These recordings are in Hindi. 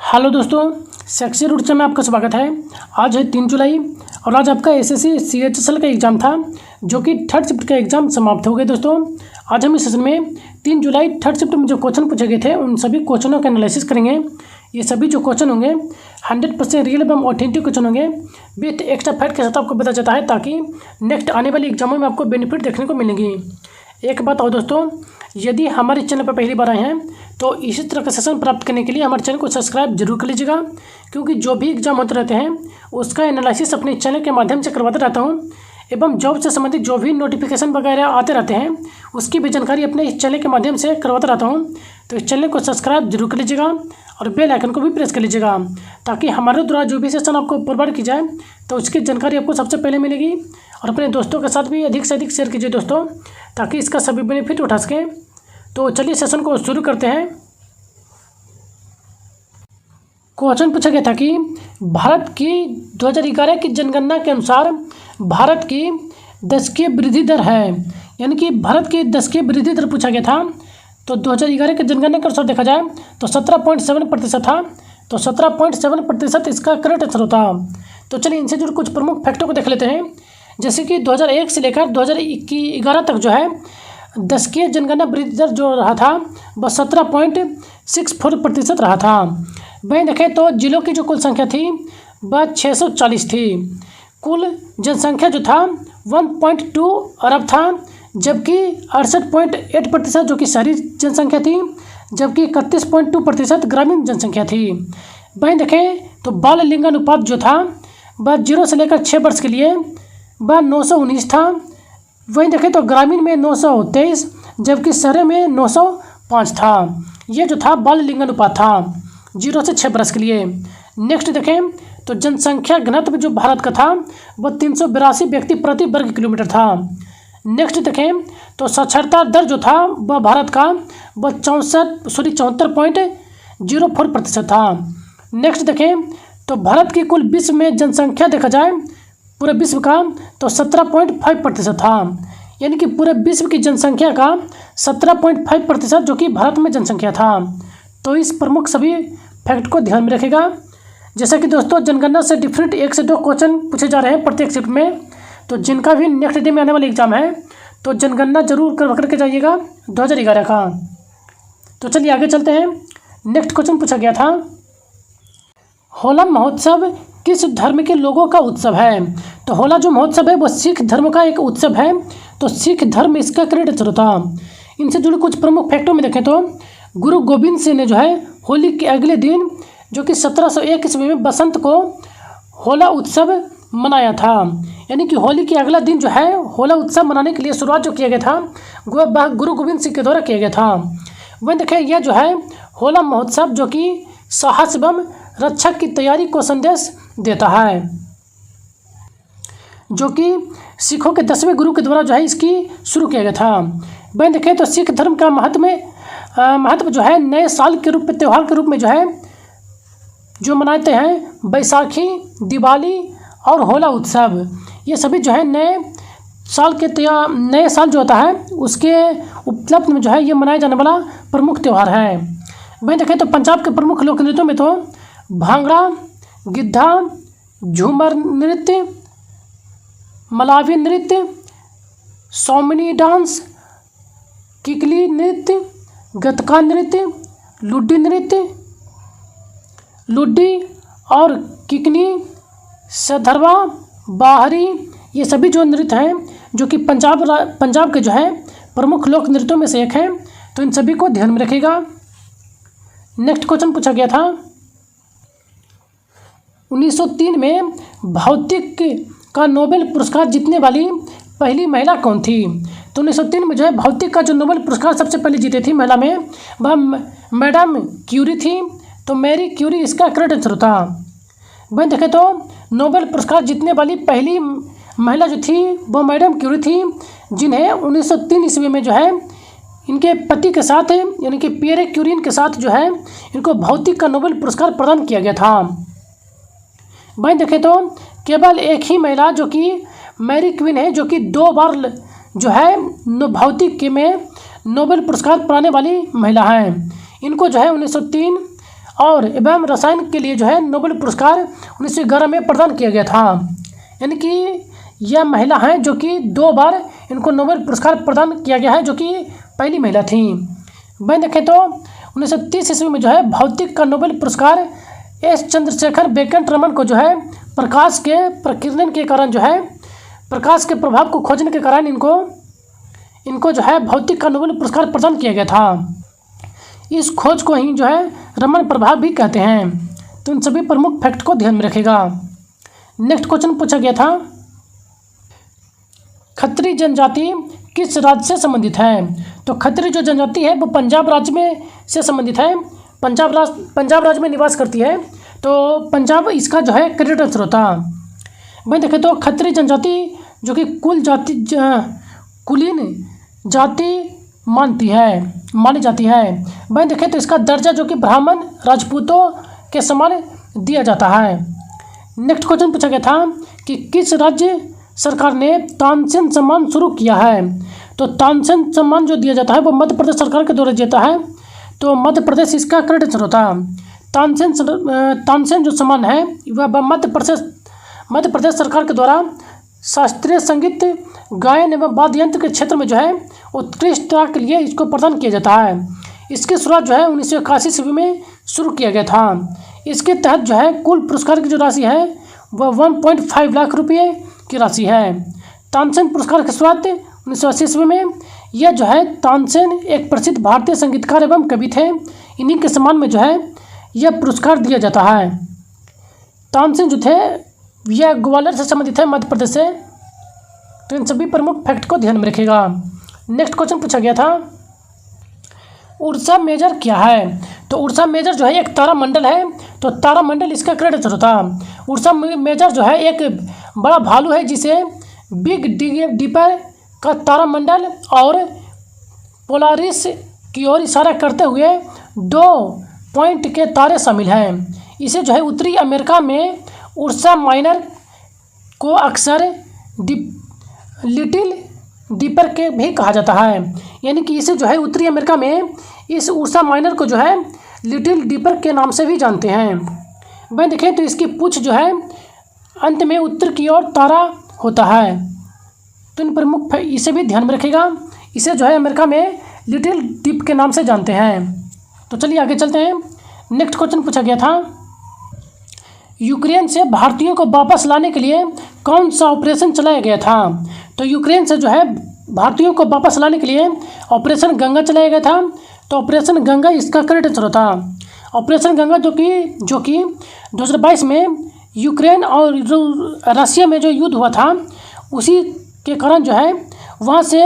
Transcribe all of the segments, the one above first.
हेलो दोस्तों, सेक्सी रूट्स में आपका स्वागत है। आज है 3 जुलाई और आज आपका एसएससी CHSL का एग्ज़ाम था जो कि थर्ड शिफ्ट का एग्ज़ाम समाप्त हो गए। दोस्तों आज हम इस सेशन में 3 जुलाई थर्ड शिफ्ट में जो क्वेश्चन पूछे गए थे उन सभी क्वेश्चनों का एनालिसिस करेंगे। ये सभी जो क्वेश्चन होंगे 100% रियल एवं ऑथेंटिक क्वेश्चन होंगे विथ एक्स्ट्रा फैक्ट के साथ आपको पता चलता है ताकि नेक्स्ट आने वाली एग्जामों में आपको बेनिफिट देखने को मिलेंगी। एक बात और दोस्तों, यदि हमारे चैनल पर पहली बार आए हैं तो इसी तरह का सेशन प्राप्त करने के लिए हमारे चैनल को सब्सक्राइब जरूर कर लीजिएगा, क्योंकि जो भी एग्जाम होते रहते हैं उसका एनालिसिस अपने चैनल के माध्यम से करवाता रहता हूं एवं जॉब से संबंधित जो भी नोटिफिकेशन वगैरह आते रहते हैं उसकी भी जानकारी अपने इस चैनल के माध्यम से करवाता रहता हूं। तो इस चैनल को सब्सक्राइब जरूर कर लीजिएगा और बेल आइकन को भी प्रेस कर लीजिएगा ताकि हमारे द्वारा जो भी सेशन आपको प्रोवाइड की जाए तो उसकी जानकारी आपको सबसे पहले मिलेगी। और अपने दोस्तों के साथ भी अधिक से अधिक शेयर कीजिए दोस्तों, ताकि इसका सभी बेनिफिट उठा सकें। तो चलिए सेशन को शुरू करते हैं। क्वेश्चन पूछा गया था कि भारत की 2011 की जनगणना के अनुसार भारत की दशकीय वृद्धि दर है, यानी कि भारत की दशकीय वृद्धि दर पूछा गया था। तो 2011 के जनगणना के अनुसार देखा जाए तो 17.7% था। तो 17.7% इसका करेक्ट आंसर होता। तो चलिए इनसे जुड़े कुछ प्रमुख फैक्टों को देख लेते हैं। जैसे कि 2001 से लेकर 2011 तक जो है दशकीय जनगणना वृद्धि दर जो रहा था वह 17.64% रहा था। वहीं देखें तो जिलों की जो कुल संख्या थी वह 640 थी। कुल जनसंख्या जो था 1.2 अरब था, जबकि 68.8% जो कि शहरी जनसंख्या थी, जबकि 31.2% ग्रामीण जनसंख्या थी। वहीं देखें तो बाल लिंगानुपात जो था वह 0 से लेकर 6 वर्ष के लिए वह 919 था। वहीं देखें तो ग्रामीण में 923 जबकि शहरों में 905 था। ये जो था बाल लिंगानुपात था 0 से 6 वर्ष के लिए। नेक्स्ट देखें तो जनसंख्या घनत्व जो भारत का था वह 382 व्यक्ति प्रति वर्ग किलोमीटर था। नेक्स्ट देखें तो साक्षरता दर जो था वह भारत का वह 74.04% था। नेक्स्ट देखें तो भारत की कुल विश्व में जनसंख्या देखा जाए पूरे विश्व का तो 17.5% था, यानी कि पूरे विश्व की जनसंख्या का 17.5% जो कि भारत में जनसंख्या था। तो इस प्रमुख सभी फैक्ट को ध्यान में रखेगा। जैसा कि दोस्तों जनगणना से डिफरेंट 1 से 2 क्वेश्चन पूछे जा रहे हैं प्रत्येक शिफ्ट में, तो जिनका भी नेक्स्ट डे में आने वाला एग्जाम है तो जनगणना जरूर करके जाइएगा 2011 का। तो चलिए आगे चलते हैं। नेक्स्ट क्वेश्चन पूछा गया था, होला महोत्सव किस धर्म के लोगों का उत्सव है? तो होला जो महोत्सव है वो सिख धर्म का एक उत्सव है। तो सिख धर्म इसका करेक्ट आंसर होता। इनसे जुड़े कुछ प्रमुख फैक्टों में देखें तो गुरु गोविंद सिंह ने जो है होली के अगले दिन जो कि 1701 ईस्वी में बसंत को होला उत्सव मनाया था, यानी कि होली के अगला दिन जो है होला उत्सव मनाने के लिए शुरुआत जो किया गया था वह गुरु गोविंद सिंह के द्वारा किया गया था। वहीं देखें यह जो है होला महोत्सव जो कि साहस एवं रक्षा की तैयारी को संदेश देता है, जो कि सिखों के 10वें गुरु के द्वारा जो है इसकी शुरू किया गया था। वहीं देखें तो सिख धर्म का महत्व जो है नए साल के रूप में त्यौहार के रूप में जो है जो मनाते हैं बैसाखी, दिवाली और होला उत्सव, ये सभी जो है नए साल जो होता है उसके उपलक्ष्य में जो है ये मनाया जाने वाला प्रमुख त्यौहार है। वहीं देखें तो पंजाब के प्रमुख लोक नृत्यों में तो भांगड़ा, गिद्धा, झूमर नृत्य, मलावी नृत्य, सोमनी डांस, किकली नृत्य, गतका नृत्य, लुड्डी और किकनी, सधरवा, बाहरी, ये सभी जो नृत्य हैं जो कि पंजाब के जो है प्रमुख लोक नृत्यों में से एक है। तो इन सभी को ध्यान में रखिएगा। नेक्स्ट क्वेश्चन पूछा गया था, 1903 में भौतिक का नोबेल पुरस्कार जीतने वाली पहली महिला कौन थी? तो 1903 में जो है भौतिक का जो नोबेल पुरस्कार सबसे पहले जीते थी महिला में वह मैडम क्यूरी थी। तो मैरी क्यूरी इसका करेक्ट आंसर होता। वहीं देखें तो नोबेल पुरस्कार जीतने वाली पहली महिला जो थी वो मैडम क्यूरी थी, जिन्हें 1903 ईस्वी में जो है इनके पति के साथ यानी कि पियरे क्यूरी के साथ जो है इनको भौतिक का नोबेल पुरस्कार प्रदान किया गया था। वहीं देखें तो केवल एक ही महिला जो कि मैरी क्वीन है जो कि 2 बार जो है भौतिक में नोबेल पुरस्कार पाने वाली महिला हैं। इनको जो है 1903 और एवं रसायन के लिए जो है नोबेल पुरस्कार 1911 में प्रदान किया गया था। यानी कि यह महिला हैं जो कि 2 बार इनको नोबेल पुरस्कार प्रदान किया गया है, जो कि पहली महिला थी। वहीं देखें तो 1930 ईस्वी में जो है भौतिक का नोबेल पुरस्कार एस चंद्रशेखर वेंकट रमन को जो है प्रकाश के प्रकीर्णन के कारण जो है प्रकाश के प्रभाव को खोजने के कारण इनको जो है भौतिक का नोबेल पुरस्कार प्रदान किया गया था। इस खोज को ही जो है रमन प्रभाव भी कहते हैं। तो इन सभी प्रमुख फैक्ट को ध्यान में रखिएगा। नेक्स्ट क्वेश्चन पूछा गया था, खत्री जनजाति किस राज्य से संबंधित है? तो खत्री जो जनजाति है वो पंजाब राज्य में से संबंधित है। पंजाब राज्य में निवास करती है, तो पंजाब इसका जो है करेक्ट आंसर होता। वहीं देखें तो खत्री जनजाति जो कि कुलीन जाति मानी जाती है। वहीं देखें तो इसका दर्जा जो कि ब्राह्मण राजपूतों के समान दिया जाता है। नेक्स्ट क्वेश्चन पूछा गया था कि किस राज्य सरकार ने तानसेन सम्मान शुरू किया है? तो तानसेन सम्मान जो दिया जाता है वो मध्य प्रदेश सरकार के द्वारा देता है, तो मध्य प्रदेश इसका करेक्ट आंसर होता। तानसेन जो सम्मान है वह मध्य प्रदेश सरकार के द्वारा शास्त्रीय संगीत गायन एवं वाद्य यंत्र के क्षेत्र में जो है उत्कृष्टता के लिए इसको प्रदान किया जाता है। इसकी शुरुआत जो है 1981 ईस्वी में शुरू किया गया था। इसके तहत जो है कुल पुरस्कार की जो राशि है वह 1.5 लाख रुपये की राशि है। तानसेन पुरस्कार की शुरुआत 1980 ईस्वी में। यह जो है तानसेन एक प्रसिद्ध भारतीय संगीतकार एवं कवि थे। इन्हीं के सम्मान में जो है यह पुरस्कार दिया जाता है। तानसेन जो थे यह ग्वालियर से संबंधित है, मध्य प्रदेश से। तो इन सभी प्रमुख फैक्ट को ध्यान में रखिएगा। नेक्स्ट क्वेश्चन पूछा गया था, उर्सा मेजर क्या है? तो उर्सा मेजर जो है एक तारामंडल है, तो तारामंडल इसका करेक्ट आंसर होता। उर्सा मेजर जो है एक बड़ा भालू है जिसे बिग डिपर का तारामंडल और पोलारिस की ओर इशारा करते हुए 2 पॉइंट के तारे शामिल हैं। इसे जो है उत्तरी अमेरिका में उर्सा माइनर को अक्सर लिटिल डिपर के भी कहा जाता है। यानी कि इसे जो है उत्तरी अमेरिका में इस उर्सा माइनर को जो है लिटिल डिपर के नाम से भी जानते हैं। वहीं देखें तो इसकी पूंछ जो है अंत में उत्तर की ओर तारा होता है। तो इन प्रमुख इसे भी ध्यान में रखिएगा। इसे जो है अमेरिका में लिटिल डिप के नाम से जानते हैं। तो चलिए आगे चलते हैं। नेक्स्ट क्वेश्चन पूछा गया था, यूक्रेन से भारतीयों को वापस लाने के लिए कौन सा ऑपरेशन चलाया गया था? तो यूक्रेन से जो है भारतीयों को वापस लाने के लिए ऑपरेशन गंगा चलाया गया था। तो ऑपरेशन गंगा इसका करेक्ट आंसर होता। ऑपरेशन गंगा जो कि 2022 में यूक्रेन और रशिया में जो युद्ध हुआ था उसी के कारण जो है वहाँ से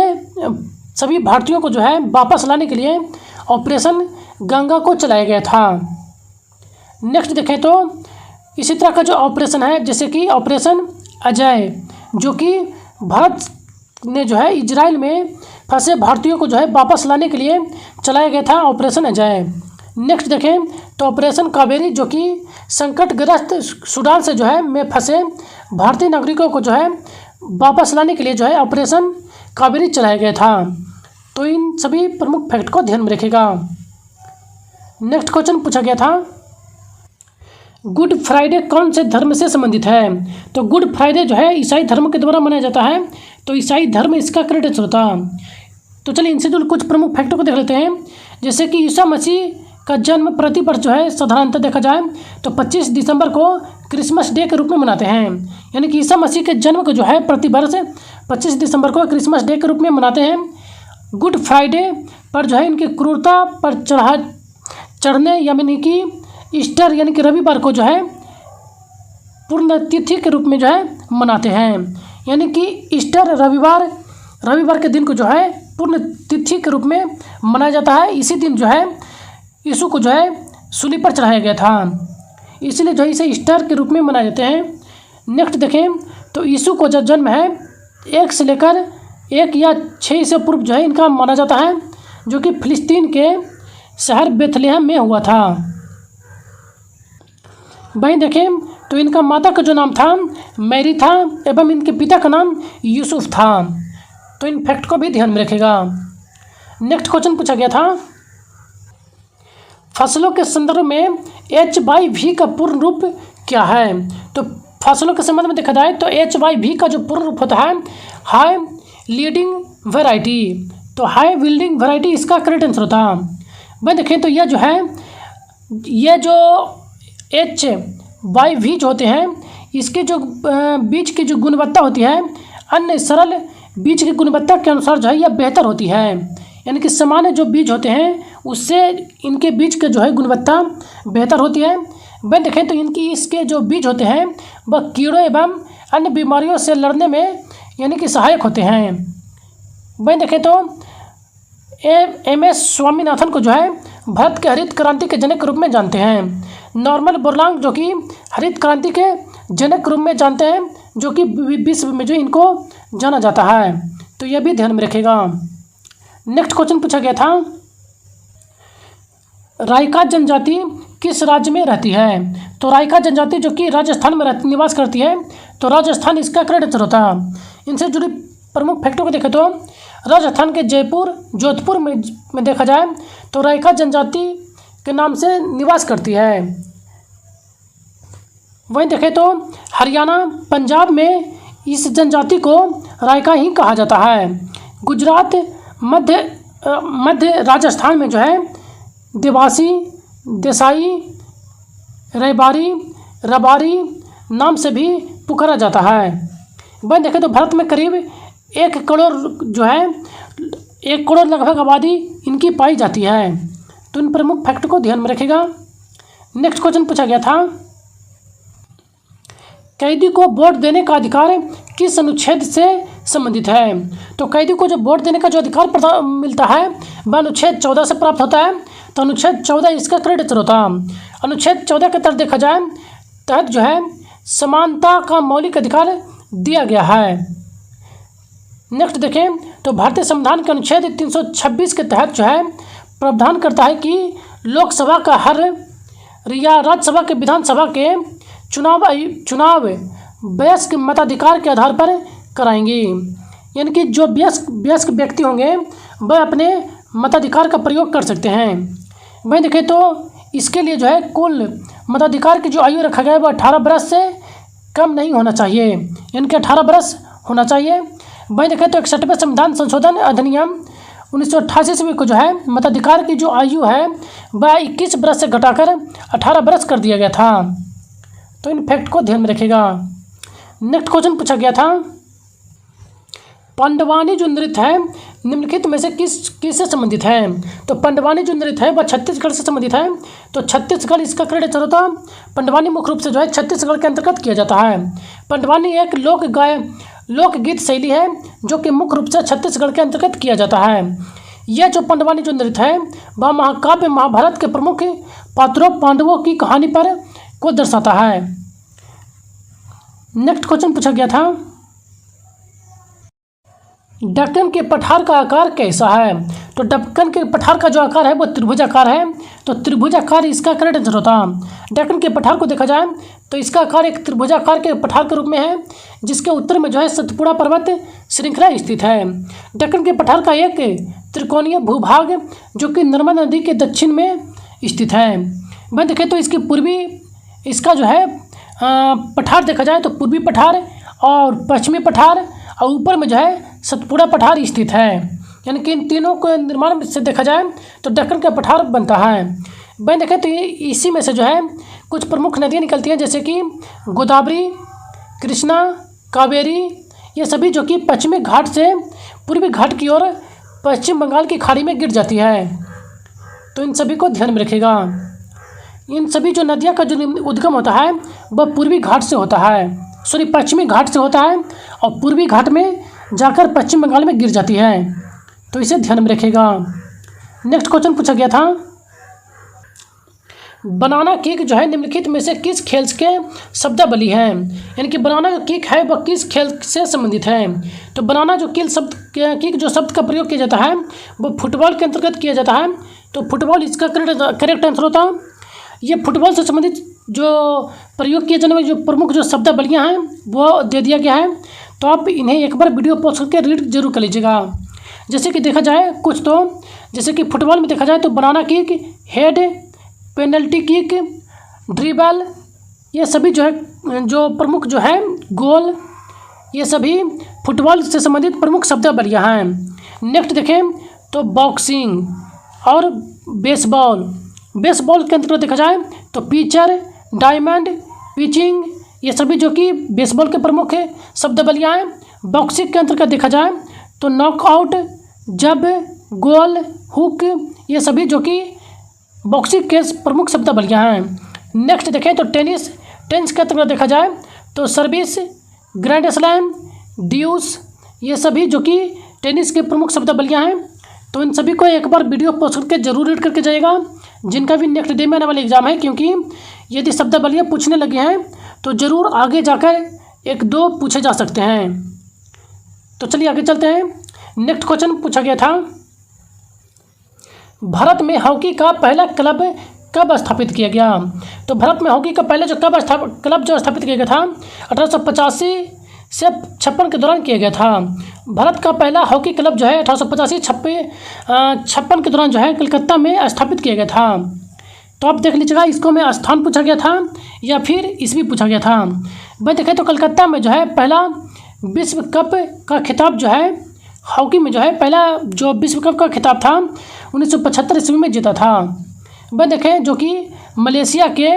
सभी भारतीयों को जो है वापस लाने के लिए ऑपरेशन गंगा को चलाया गया था। नेक्स्ट देखें तो इसी तरह का जो ऑपरेशन है जैसे कि ऑपरेशन अजय, जो कि भारत ने जो है इजराइल में फंसे भारतीयों को जो है वापस लाने के लिए चलाया गया था ऑपरेशन अजय। नेक्स्ट देखें तो ऑपरेशन कावेरी, जो कि संकटग्रस्त सूडान से जो है में फंसे भारतीय नागरिकों को जो है वापस लाने के लिए जो है ऑपरेशन कावेरी चलाया गया था। तो इन सभी प्रमुख फैक्ट को ध्यान में रखिएगा। नेक्स्ट क्वेश्चन पूछा गया था, गुड फ्राइडे कौन से धर्म से संबंधित है? तो गुड फ्राइडे जो है ईसाई धर्म के द्वारा मनाया जाता है। तो ईसाई धर्म इसका करेक्ट आंसर होता। तो चलिए इनसे जुड़े कुछ प्रमुख फैक्टों को देख लेते हैं। जैसे कि ईसा मसीह का जन्म प्रति वर्ष जो है साधारणतः देखा जाए तो 25 दिसंबर को क्रिसमस डे के रूप में मनाते हैं। यानी कि ईसा मसीह के जन्म को जो है प्रति वर्ष 25 दिसंबर को क्रिसमस डे के रूप में मनाते हैं। गुड फ्राइडे पर जो है इनकी क्रूरता पर चढ़ने यानी कि ईस्टर यानी कि रविवार को जो है पूर्ण तिथि के रूप में जो है मनाते हैं। यानी कि ईस्टर रविवार के दिन को जो है पूर्ण तिथि के रूप में मनाया जाता है। इसी दिन जो है यीशु को जो है सूली पर चढ़ाया गया था, इसीलिए जो है इसे ईस्टर के रूप में मनाए जाते हैं। नेक्स्ट देखें तो यीशु को जो जन्म है 1 से लेकर 1 या 6 ईसा पूर्व जो है इनका माना जाता है, जो कि फिलिस्तीन के शहर बेथलेहम में हुआ था। वहीं देखें तो इनका माता का जो नाम था मैरी था एवं इनके पिता का नाम यूसुफ था। तो इन फैक्ट को भी ध्यान में रखेगा। नेक्स्ट क्वेश्चन पूछा गया था, फसलों के संदर्भ में H/V का पूर्ण रूप क्या है? तो फसलों के संबंध में देखा जाए तो H/V का जो पूर्ण रूप होता है हाई लीडिंग वैरायटी। तो हाई विल्डिंग वैरायटी इसका करेक्ट आंसर होता है। भाई देखें तो यह जो है, ये जो H/V जो होते हैं इसके जो बीज की जो गुणवत्ता होती है अन्य सरल बीज की गुणवत्ता के अनुसार जो है यह बेहतर होती है। यानी कि सामान्य जो बीज होते हैं उससे इनके बीज के जो है गुणवत्ता बेहतर होती है। वह देखें तो इनकी इसके जो बीज होते हैं वह कीड़ों एवं अन्य बीमारियों से लड़ने में यानी कि सहायक होते हैं। वह देखें तो MS स्वामीनाथन को जो है भारत के हरित क्रांति के जनक के रूप में जानते हैं। नॉर्मन बोरलॉग जो कि हरित क्रांति के जनक के रूप में जानते हैं, जो कि विश्व में जो इनको जाना जाता है। तो यह भी ध्यान में रखेगा। नेक्स्ट क्वेश्चन पूछा गया था, राइका जनजाति किस राज्य में रहती है? तो राइका जनजाति जो कि राजस्थान में निवास करती है, तो राजस्थान इसका करेक्ट आंसर होता है। इनसे जुड़ी प्रमुख फैक्टों को देखें तो राजस्थान के जयपुर जोधपुर में देखा जाए तो राइका जनजाति के नाम से निवास करती है। वहीं देखें तो हरियाणा पंजाब में इस जनजाति को राइका ही कहा जाता है। गुजरात मध्य राजस्थान में जो है देवासी देसाई रबारी नाम से भी पुकारा जाता है। वहीं देखें तो भारत में करीब 1 करोड़ जो है 1 करोड़ लगभग आबादी इनकी पाई जाती है। तो इन प्रमुख फैक्ट को ध्यान में रखेगा। नेक्स्ट क्वेश्चन पूछा गया था, कैदी को वोट देने का अधिकार किस अनुच्छेद से संबंधित है? तो कैदी को जो वोट देने का जो अधिकार मिलता है वह अनुच्छेद 14 से प्राप्त होता है। तो अनुच्छेद 14 इसका करेक्ट आंसर होता है। अनुच्छेद 14 के तहत देखा जाए तहत जो है समानता का मौलिक अधिकार दिया गया है। नेक्स्ट देखें तो भारतीय संविधान के अनुच्छेद 326 के तहत जो है प्रावधान करता है कि लोकसभा का हर या राज्यसभा के विधानसभा के चुनाव वयस्क मताधिकार के आधार पर कराएंगे। यानी कि जो वयस्क व्यक्ति होंगे वह अपने मताधिकार का प्रयोग कर सकते हैं। वहीं देखें तो इसके लिए जो है कुल मताधिकार की जो आयु रखा गया है वह 18 वर्ष से कम नहीं होना चाहिए, यानी कि 18 वर्ष होना चाहिए। वहीं देखें तो 61वें संविधान संशोधन अधिनियम 1988 ईस्वी को जो है मताधिकार की जो आयु है वह 21 वर्ष से घटाकर 18 वर्ष कर दिया गया था। तो इन फैक्ट को ध्यान में रखिएगा। नेक्स्ट क्वेश्चन पूछा गया था, पंडवानी जो नृत्य है निम्नलिखित में से किससे संबंधित है? तो पंडवानी जो नृत्य है वह छत्तीसगढ़ से संबंधित है। तो छत्तीसगढ़ इसका करेक्ट आंसर होता है। पंडवानी मुख्य रूप से जो है छत्तीसगढ़ के अंतर्गत किया जाता है। पंडवानी एक लोकगीत शैली है जो कि मुख्य रूप से छत्तीसगढ़ के अंतर्गत किया जाता है। यह जो पंडवानी जो नृत्य है वह महाकाव्य महाभारत के प्रमुख पात्रों पांडवों की कहानी पर को दर्शाता है। नेक्स्ट क्वेश्चन पूछा गया था, दक्कन के पठार का आकार कैसा है? तो दक्कन के पठार का जो आकार है वो त्रिभुजाकार है। तो त्रिभुजाकार इसका करेक्ट आंसर होता है। दक्कन के पठार को देखा जाए तो इसका आकार एक त्रिभुजाकार के पठार के रूप में है, जिसके उत्तर में जो है सतपुड़ा पर्वत श्रृंखला स्थित है। दक्कन के पठार का एक त्रिकोणीय भूभाग जो कि नर्मदा नदी के दक्षिण में स्थित है। वह देखें तो इसका जो है पठार देखा जाए तो पूर्वी पठार और पश्चिमी पठार और ऊपर में जो है सतपुड़ा पठार स्थित है। यानी कि इन तीनों को निर्माण से देखा जाए तो दक्कन का पठार बनता है। वहीं देखें तो इसी में से जो है कुछ प्रमुख नदियाँ निकलती हैं, जैसे कि गोदावरी, कृष्णा, कावेरी, ये सभी जो कि पश्चिमी घाट से पूर्वी घाट की ओर पश्चिम बंगाल की खाड़ी में गिर जाती है। तो इन सभी को ध्यान में रखिएगा। इन सभी जो नदियाँ का जो उद्गम होता है वह पूर्वी घाट से होता है, पश्चिमी घाट से होता है और पूर्वी घाट में जाकर पश्चिम बंगाल में गिर जाती है। तो इसे ध्यान में रखिएगा। नेक्स्ट क्वेश्चन पूछा गया था, बनाना केक जो है निम्नलिखित में से किस खेल के शब्दावली है? यानी कि बनाना केक है वह किस खेल से संबंधित है? तो बनाना जो केक जो शब्द का प्रयोग किया जाता है वो फुटबॉल के अंतर्गत किया जाता है। तो फुटबॉल इसका करेक्ट आंसर होता है। ये फुटबॉल से संबंधित जो प्रयोग किए जाने वाली जो प्रमुख जो शब्दावलियाँ हैं वो दे दिया गया है। तो आप इन्हें एक बार वीडियो पॉज करके रीड जरूर कर लीजिएगा। जैसे कि देखा जाए कुछ तो जैसे कि फुटबॉल में देखा जाए तो banana kick, head, penalty kick, dribble, ये सभी जो है जो प्रमुख जो है गोल, ये सभी फुटबॉल से संबंधित प्रमुख शब्दावलियाँ हैं। नेक्स्ट देखें तो बॉक्सिंग और बेसबॉल। बेसबॉल के अंतर्गत देखा जाए तो पिचर, डायमंड, पिचिंग, ये सभी जो कि बेसबॉल के प्रमुख शब्दावलियाँ हैं। बॉक्सिंग के अंतर्गत देखा जाए तो नॉकआउट, जब, गोल, हुक, ये सभी जो कि बॉक्सिंग के प्रमुख शब्दावलियाँ हैं। नेक्स्ट देखें तो टेनिस। टेनिस के अंतर्गत देखा जाए तो सर्विस, ग्रैंड स्लैम, ड्यूस, ये सभी जो कि टेनिस के प्रमुख शब्दावलियाँ हैं। तो इन सभी को एक बार वीडियो पॉज करके जरूर रीड करके जाइएगा, जिनका भी नेक्स्ट डे में आने वाले एग्जाम है, क्योंकि यदि शब्दावलियाँ पूछने लगे हैं तो ज़रूर आगे जाकर 1-2 पूछे जा सकते हैं। तो चलिए आगे चलते हैं। नेक्स्ट क्वेश्चन पूछा गया था, भारत में हॉकी का पहला क्लब कब स्थापित किया गया? तो भारत में हॉकी का पहले जो क्लब जो स्थापित किया गया था 1885 से 56 के दौरान किया गया था। भारत का पहला हॉकी क्लब जो है 1885-56 के दौरान जो है कलकत्ता में स्थापित किया गया था। तो आप देख लीजिएगा, इसको में स्थान पूछा गया था या फिर ईस्वी पूछा गया था। भाई देखें तो कलकत्ता में जो है पहला विश्व कप का खिताब जो है हॉकी में जो है पहला जो विश्व कप का खिताब था 1975 ईस्वी में जीता था। वह देखें जो कि मलेशिया के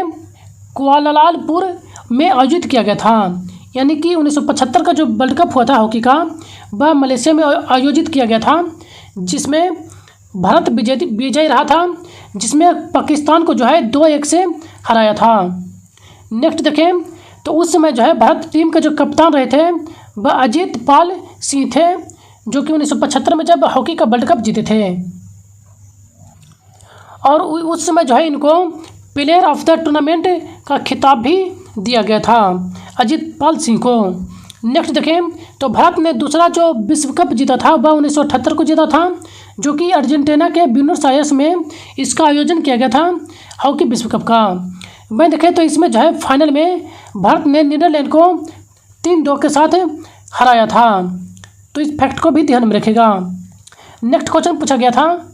कुआलालंपुर में आयोजित किया गया था, यानी कि 1975 का जो वर्ल्ड कप हुआ था हॉकी का वह मलेशिया में आयोजित किया गया था, जिसमें भारत विजयी रहा था, जिसमें पाकिस्तान को जो है 2-1 से हराया था। नेक्स्ट देखें तो उस समय जो है भारत टीम के जो कप्तान रहे थे वह अजीत पाल सिंह थे, जो कि 1975 में जब हॉकी का वर्ल्ड कप जीते थे, और उस समय जो है इनको प्लेयर ऑफ द टूर्नामेंट का खिताब भी दिया गया था अजीत पाल सिंह को। नेक्स्ट देखें तो भारत ने दूसरा जो विश्व कप जीता था वह 1978 को जीता था, जो कि अर्जेंटीना के ब्यूनस आयर्स में इसका आयोजन किया गया था हॉकी विश्व कप का। वहीं देखें तो इसमें जो है फाइनल में भारत ने नीदरलैंड को 3-2 के साथ हराया था। तो इस फैक्ट को भी ध्यान में रखिएगा। नेक्स्ट क्वेश्चन पूछा गया था,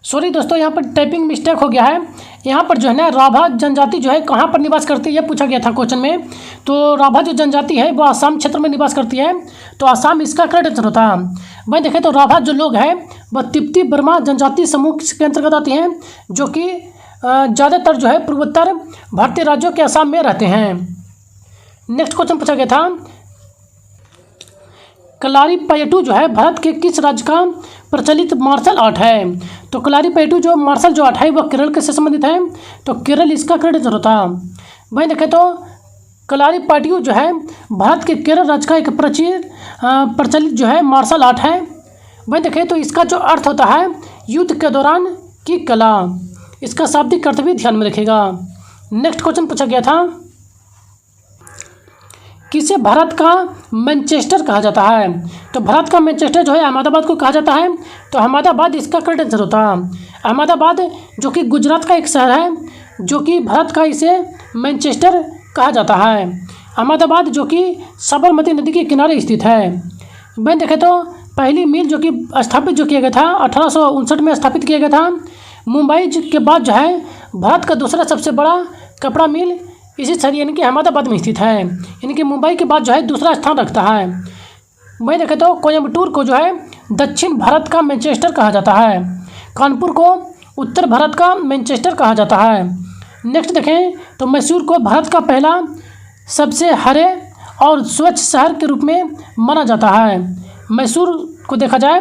सॉरी दोस्तों यहाँ पर टाइपिंग मिस्टेक हो गया है, यहाँ पर जो है ना राभा जनजाति जो है कहाँ पर निवास करती है यह पूछा गया था क्वेश्चन में। तो राभा जो जनजाति है वो आसाम क्षेत्र में निवास करती है, तो आसाम इसका करेक्ट आंसर होता है। वहीं देखें तो राभा जो लोग हैं वह तिब्बती बर्मा जनजाति समूह के अंतर्गत आती हैं, जो कि ज़्यादातर जो है पूर्वोत्तर भारतीय राज्यों के आसाम में रहते हैं। नेक्स्ट क्वेश्चन पूछा गया था, कलारीपयट्टू जो है भारत के किस राज्य का प्रचलित मार्शल आर्ट है? तो कलारीपयट्टू जो मार्शल जो आर्ट है वह केरल के से संबंधित है, तो केरल इसका करेक्ट आंसर होता है। वहीं देखें तो कलारीपयट्टू जो है भारत के केरल राज्य का एक प्रचलित जो है मार्शल आर्ट है। वहीं देखें तो इसका जो अर्थ होता है युद्ध के दौरान की कला, इसका शाब्दिक अर्थ भी ध्यान में रखिएगा। नेक्स्ट क्वेश्चन पूछा गया था, किसे भारत का मैनचेस्टर कहा जाता है? तो भारत का मैनचेस्टर जो है अहमदाबाद को कहा जाता है, तो अहमदाबाद इसका करेक्ट आंसर होता है। अहमदाबाद जो कि गुजरात का एक शहर है, जो कि भारत का इसे मैनचेस्टर कहा जाता है। अहमदाबाद जो कि साबरमती नदी के किनारे स्थित है। वहीं देखें तो पहली मिल जो कि स्थापित जो किया गया था 1859 में स्थापित किया गया था। मुंबई के बाद जो है भारत का दूसरा सबसे बड़ा कपड़ा मिल इसी शहर यानी कि अहमदाबाद में स्थित है, यानी कि मुंबई के बाद जो है दूसरा स्थान रखता है। वहीं देखें तो कोयम्बटूर को जो है दक्षिण भारत का मैनचेस्टर कहा जाता है, कानपुर को उत्तर भारत का मैनचेस्टर कहा जाता है। नेक्स्ट देखें तो मैसूर को भारत का पहला सबसे हरे और स्वच्छ शहर के रूप में माना जाता है। मैसूर को देखा जाए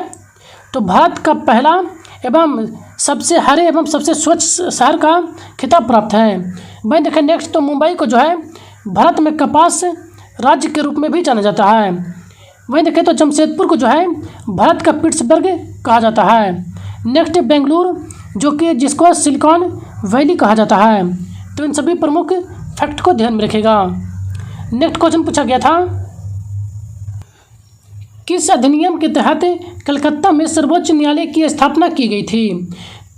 तो भारत का पहला एवं सबसे हरे एवं सबसे स्वच्छ शहर का खिताब प्राप्त है। वहीं देखें नेक्स्ट तो मुंबई को जो है भारत में कपास राज्य के रूप में भी जाना जाता है। वहीं देखें तो जमशेदपुर को जो है भारत का पिट्सबर्ग कहा जाता है। नेक्स्ट बेंगलुरु जो कि जिसको सिलिकॉन वैली कहा जाता है। तो इन सभी प्रमुख फैक्ट को ध्यान में रखिएगा। नेक्स्ट क्वेश्चन पूछा गया था, किस अधिनियम के तहत कलकत्ता में सर्वोच्च न्यायालय की स्थापना की गई थी?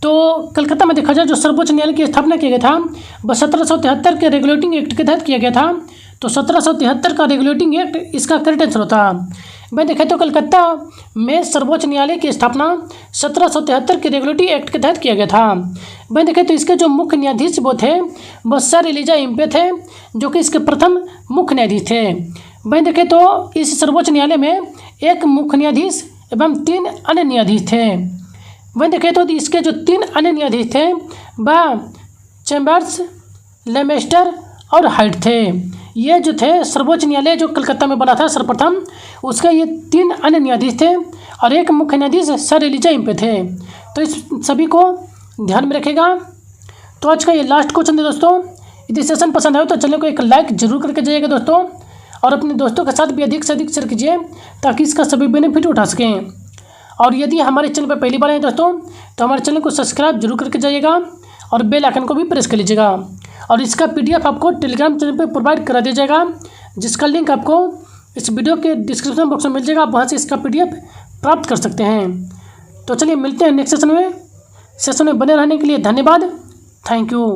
तो कलकत्ता में देखा जाए जो सर्वोच्च न्यायालय की स्थापना किया गया था वह 1773 के रेगुलेटिंग एक्ट के तहत किया गया था। तो 1773 का रेगुलेटिंग एक्ट इसका करेक्ट आंसर होता है। भाई देखें तो कलकत्ता में सर्वोच्च न्यायालय की स्थापना 1773 के रेगुलेटरी एक्ट के तहत किया गया था। भाई देखें तो इसके जो मुख्य न्यायाधीश वो थे वो सर एलिजा इम्पे थे, जो कि इसके प्रथम मुख्य न्यायाधीश थे। भाई देखें तो इस सर्वोच्च न्यायालय में एक मुख्य न्यायाधीश एवं 3 अन्य न्यायाधीश थे। वहीं देखें तो इसके जो 3 अन्य न्यायाधीश थे वह चैम्बर्स, लेमेस्टर और हाइट थे। ये जो थे सर्वोच्च न्यायालय जो कलकत्ता में बना था सर्वप्रथम, उसके ये 3 अन्य न्यायाधीश थे और एक मुख्य न्यायाधीश सर एलिजा इम्पे थे। तो इस सभी को ध्यान में रखेगा। तो आज का ये लास्ट क्वेश्चन है दोस्तों। यदि सेशन पसंद आए तो चैनल को एक लाइक जरूर करके जाइएगा दोस्तों, और अपने दोस्तों के साथ भी अधिक से अधिक शेयर कीजिए ताकि इसका सभी बेनिफिट उठा सकें। और यदि हमारे चैनल पर पहली बार हैं दोस्तों तो हमारे चैनल को सब्सक्राइब जरूर करके जाइएगा और बेल आइकन को भी प्रेस कर लीजिएगा। और इसका PDF आपको टेलीग्राम चैनल पर प्रोवाइड करा दिया जाएगा, जिसका लिंक आपको इस वीडियो के डिस्क्रिप्शन बॉक्स में मिल जाएगा। आप वहाँ से इसका PDF प्राप्त कर सकते हैं। तो चलिए मिलते हैं नेक्स्ट सेशन में। सेशन में बने रहने के लिए धन्यवाद। Thank you.